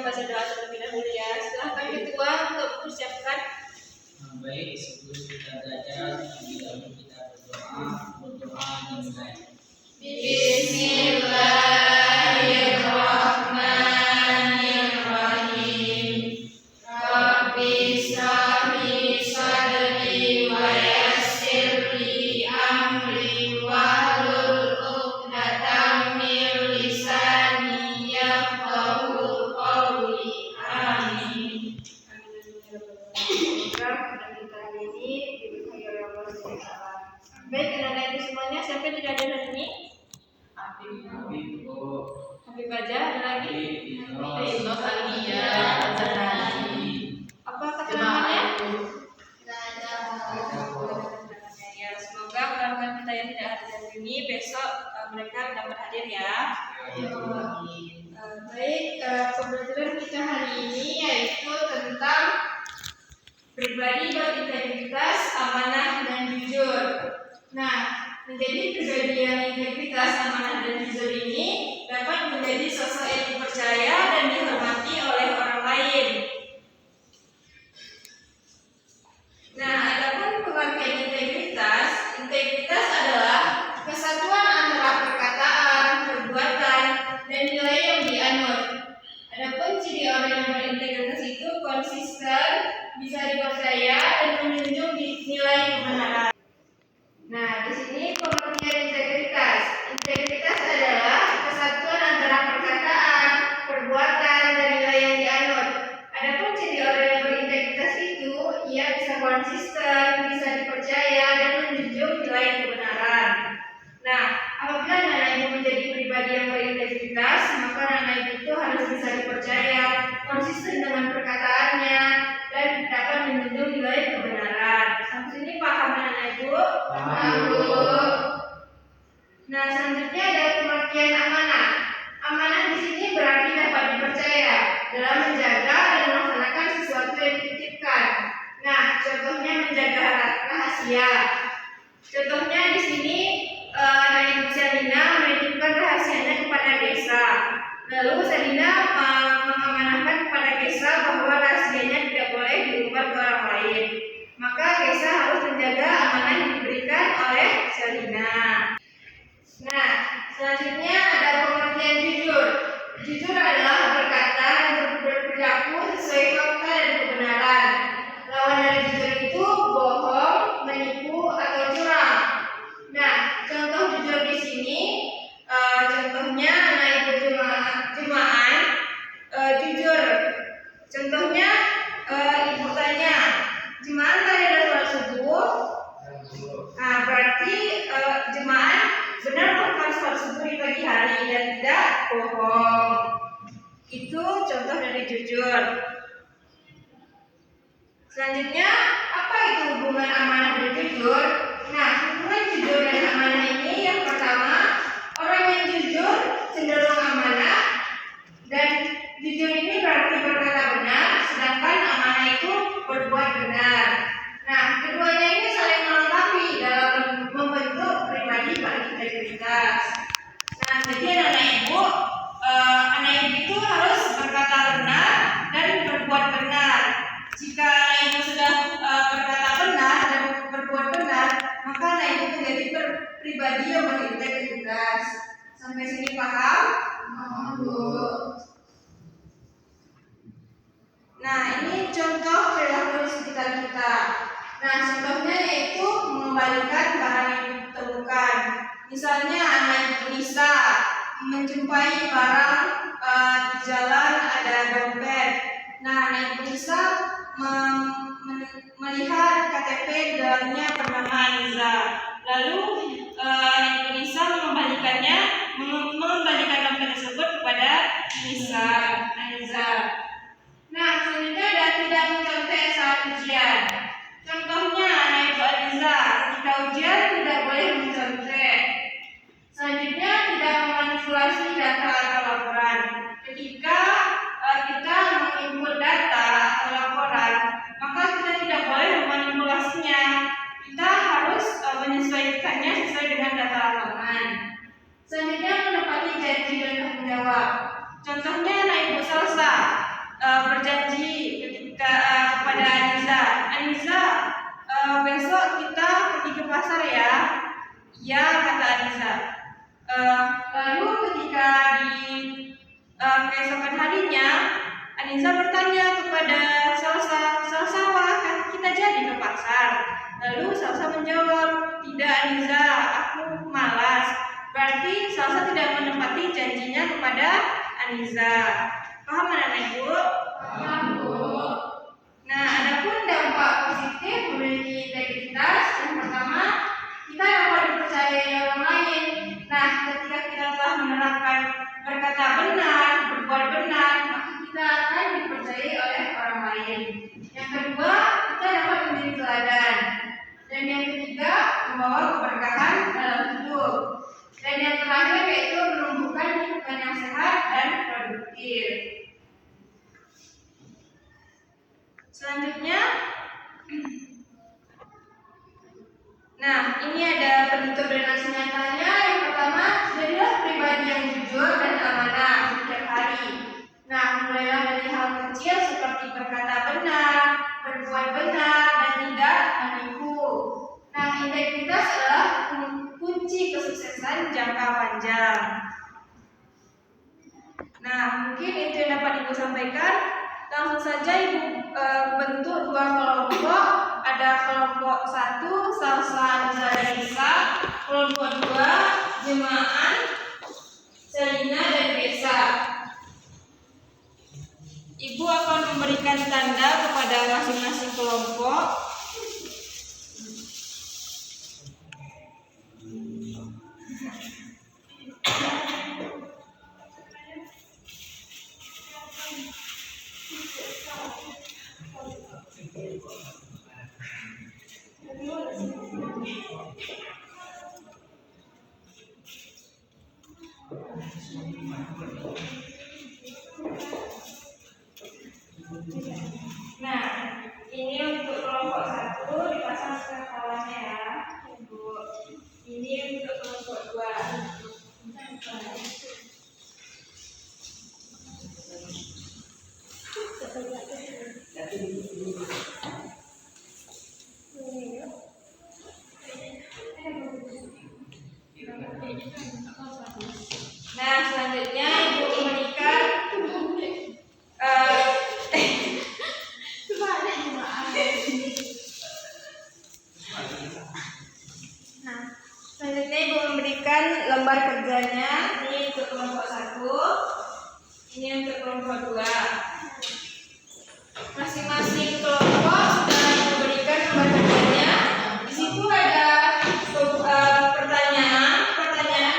membaca doa terlebih dahulu ya. Silahkan ketua untuk mempersiapkan. Baik, sebelum kita belajar, terlebih dahulu kita berdoa dimulai. Bismillahirrahmanirrahim. Rabbi shrah li sadri wa yassir li amri wahlul 'uqdatam min lisani yafqahu qawli. Amin. Semoga kita hari ini diberkahi oleh Allah SWT. Baik, anak-anak ibu semuanya, siapa yang tidak ada hari ini? Habib aja, ada lagi? Apa keterangannya? Ya, semoga kawan-kawan kita yang tidak hadir hari ini besok mereka dapat hadir ya. Baik, pembelajaran kita hari ini yaitu tentang pribadi berintegritas, amanah dan jujur. Nah, menjadi pribadi yang integritas, amanah dan jujur ini dapat menjadi sosok yang dipercaya dan dihormati oleh orang lain. Nah, adapun pengertian integritas, integritas adalah kesatuan antara perkataan, perbuatan, dan nilai yang dianut. Adapun ciri orang yang berintegritas itu konsisten, bisa dipercaya, dan menjunjung nilai kebenaran. Nah, di sini pengertian integritas. Integritas adalah kesatuan antara perkataan, perbuatan, dan nilai yang dianut. Adapun ciri orang yang berintegritas itu, ia bisa konsisten, bisa dipercaya, dan menjunjung nilai kebenaran. Nah, apabila anak ibu menjadi pribadi yang berintegritas, maka anak ibu itu harus bisa dipercaya, konsisten dengan perkataannya, dan dapat menjunjung nilai kebenaran. Sampai sini paham anak ibu? Paham, Bu. Nah, selanjutnya ada pengertian amanah. Amanah di sini berarti dapat dipercaya dalam menjaga dan melaksanakan sesuatu yang dititipkan. Nah, contohnya menjaga rahasia. Contohnya di sini Ibu Selina menitipkan rahasianya kepada Gesa. Lalu Selina mengamanahkan kepada Gesa bahwa rahasianya tidak boleh diumbar ke orang lain. Maka Gesa harus menjaga amanah yang diberikan oleh Selina. Nah, selanjutnya ada pengertian jujur. Jujur adalah berkata dan berperilaku sesuai fakta dan kebenaran. Lawan dari jujur itu bohong, menipu, atau curang. Nah, contoh jujur di sini, contohnya anak ibu Jumaan jujur. Contohnya ibu tanya, Jumaan tadi ada sholat subuh. Nah, berarti Jumaan benar melakukan sholat subuh di pagi hari dan tidak bohong. Itu contoh dari jujur. Selanjutnya, apa itu hubungan amanah dan jujur? Nah, hubungan jujur dan amanah ini yang pertama, orang yang jujur cenderung amanah, dan jujur ini berarti berkata benar, sedangkan amanah itu berbuat benar. Nah, keduanya ini saling melengkapi dalam membentuk pribadi berintegritas. Nah, jadi anak ibu itu harus berkata benar dan berbuat benar. Jika anak ibu sudah berkata benar dan berbuat benar, maka anak ibu menjadi pribadi yang berintegritas. Sampai sini paham? Bu. Nah, ini contoh perilaku di sekitar kita. Nah, contohnya yaitu mengembalikan barang yang ditemukan. Misalnya anak ibu Nisa menjumpai barang di jalan ada dompet. Nah, anak ibu Nisa melihat KTP di dalamnya bernama Aniza. Lalu anak ibu Nisa mengembalikan dompet tersebut kepada Aniza. Nah, selanjutnya ada tidak mencontek saat ujian. Contohnya anak ibu Aniza, ketika ujian tidak boleh mencontek. Selanjutnya tidak memanipulasi data atau laporan. Ketika berjanji ketika kepada Aniza, besok kita pergi ke pasar ya. Ya, kata Aniza. Lalu ketika di keesokan harinya, Aniza bertanya kepada Salsa, apakah kita jadi ke pasar? Lalu Salsa menjawab, tidak Aniza, aku malas. Berarti Salsa tidak menepati janjinya kepada Aniza. Paham anak-anak Ibu? Paham, Bu. Nah, adapun dampak positif memiliki integritas, yang pertama, kita dapat dipercayai orang lain. Nah, ketika kita telah menerapkan berkata benar, berbuat benar, maka kita akan dipercayai oleh orang lain. Yang kedua, kita dapat menjadi teladan. Dan yang ketiga, membawa keberkahan dalam hidup. Dan yang terakhir yaitu menumbuhkan lingkungan yang sehat dan produktif. Selanjutnya, nah ini ada penutur dan aksi nyatanya. Yang pertama, jadilah pribadi yang jujur dan amanah setiap hari. Nah, mulailah dari hal kecil seperti berkata benar, berbuat benar, dan tidak menipu. Nah, integritas adalah kunci kesuksesan jangka panjang. Nah, mungkin itu yang dapat Ibu sampaikan. Langsung saja Ibu bentuk dua kelompok. Ada kelompok 1, Salsa, Aniza, dan Isa. Kelompok 2, Jemaah, Selina, dan Besa. Ibu akan memberikan tanda kepada masing-masing kelompok. Nah, ini untuk kelompok 1 dipasang skalanya ya, Ibu. Ini untuk kelompok 2. Nah, selanjutnya Ibu memberikan selanjutnya Ibu memberikan lembar kerjanya. Ini untuk kelompok 1, ini untuk kelompok 2. Masing-masing kelompok sudah memberikan lembar kerjanya. Di situ ada pertanyaan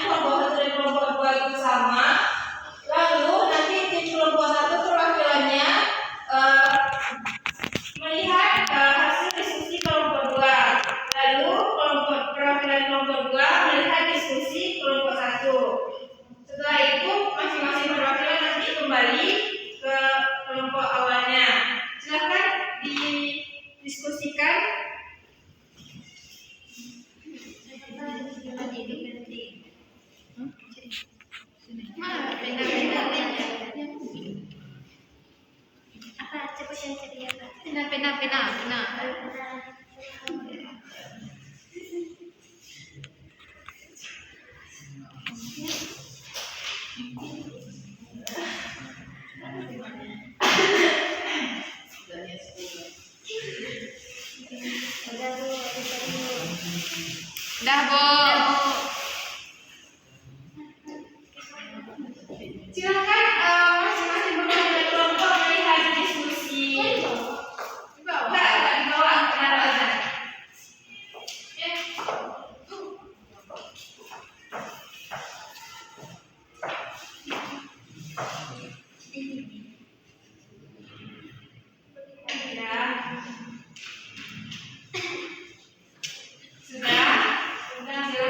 kelompok 1 dan kelompok 2 itu sama. Lalu nanti tim kelompok 1 perwakilannya melihat hasil diskusi kelompok 2. Lalu perwakilan kelompok 2 melihat diskusi kelompok 1. Setelah itu masing-masing perwakilan nanti kembali ke kelompok awalnya. Silakan didiskusikan. Pena. Dah, Bu. Silakan masing-masing perwakilan kelompok melihat diskusi. Enggak dibawa kemana aja. Sudah, silakan.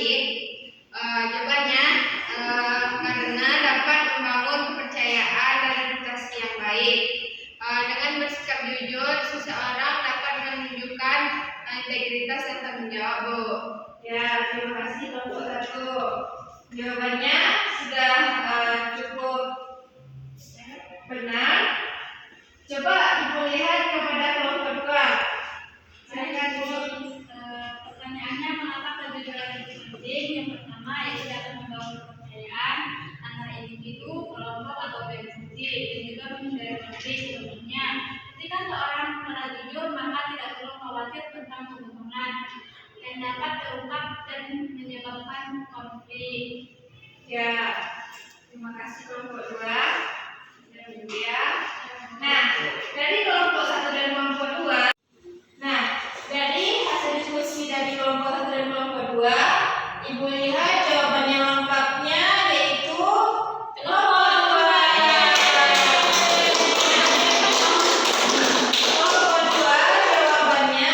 sulit? Jawabannya karena dapat membangun kepercayaan dan reputasi yang baik. Dengan bersikap jujur, seseorang dapat menunjukkan integritas dan tanggung jawab, Bu. Ya, terima kasih kelompok 1. Jawabannya sudah cukup benar. Coba Ibu lihat kepada kelompok 2. Silakan, Bu. Pertanyaannya, mengapa kejujuran itu penting? Yang pertama, itu dapat membangun kepercayaan antara individu, kelompok, atau organisasi, dan juga menghindari konflik. Contohnya, ketika seorang telah jujur, maka tidak perlu khawatir tentang kebohongan yang dapat terungkap dan menyebabkan konflik. Ya, terima kasih kelompok 2. Ya. Nah, dari kelompok 1 dan kelompok 2. Nah, dari hasil diskusi dari kelompok 1 dan kelompok 2, Ibu lihat jawaban yang lengkapnya yaitu kelompok 2. Kelompok 2 jawabannya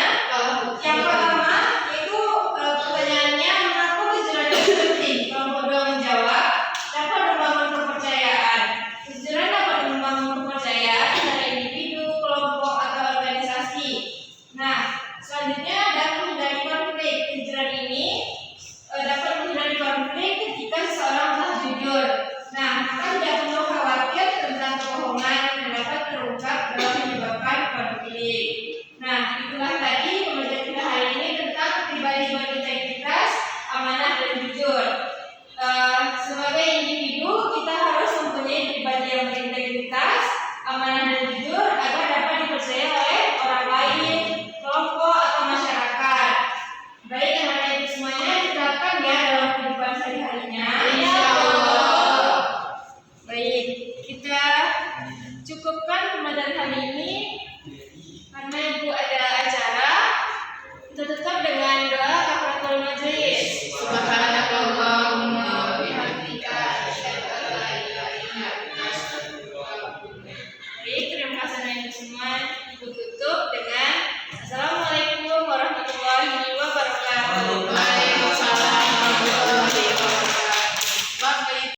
yang pertama yaitu pertanyaannya mengapa kejujuran itu penting? Kelompok 2 menjawab dapat membangun kepercayaan. Kejujuran dapat membangun kepercayaan antara individu, kelompok, atau organisasi. Nah, selanjutnya dapat menghindari konflik. Kejujuran ini dapat menghindari konflik ketika seseorang telah jujur. Nah, maka tidak perlu khawatir tentang kebohongan yang dapat terungkap dalam menyebabkan konflik. Nah, itulah tadi pembelajaran kita hari ini tentang pribadi berintegritas, amanah, dan jujur. Sebagai individu, kita harus mempunyai pribadi yang berintegritas, amanah, dan jujur agar dapat dipercaya oleh orang lain, kelompok, atau masyarakat. Baik, yang mana itu semuanya diterapkan ya dalam kehidupan sehari-harinya. Insyaallah. Baik, kita cukupkan pembelajaran hari ini karena Ibu ada acara. Kita tutup dengan doa kafaratul majelis.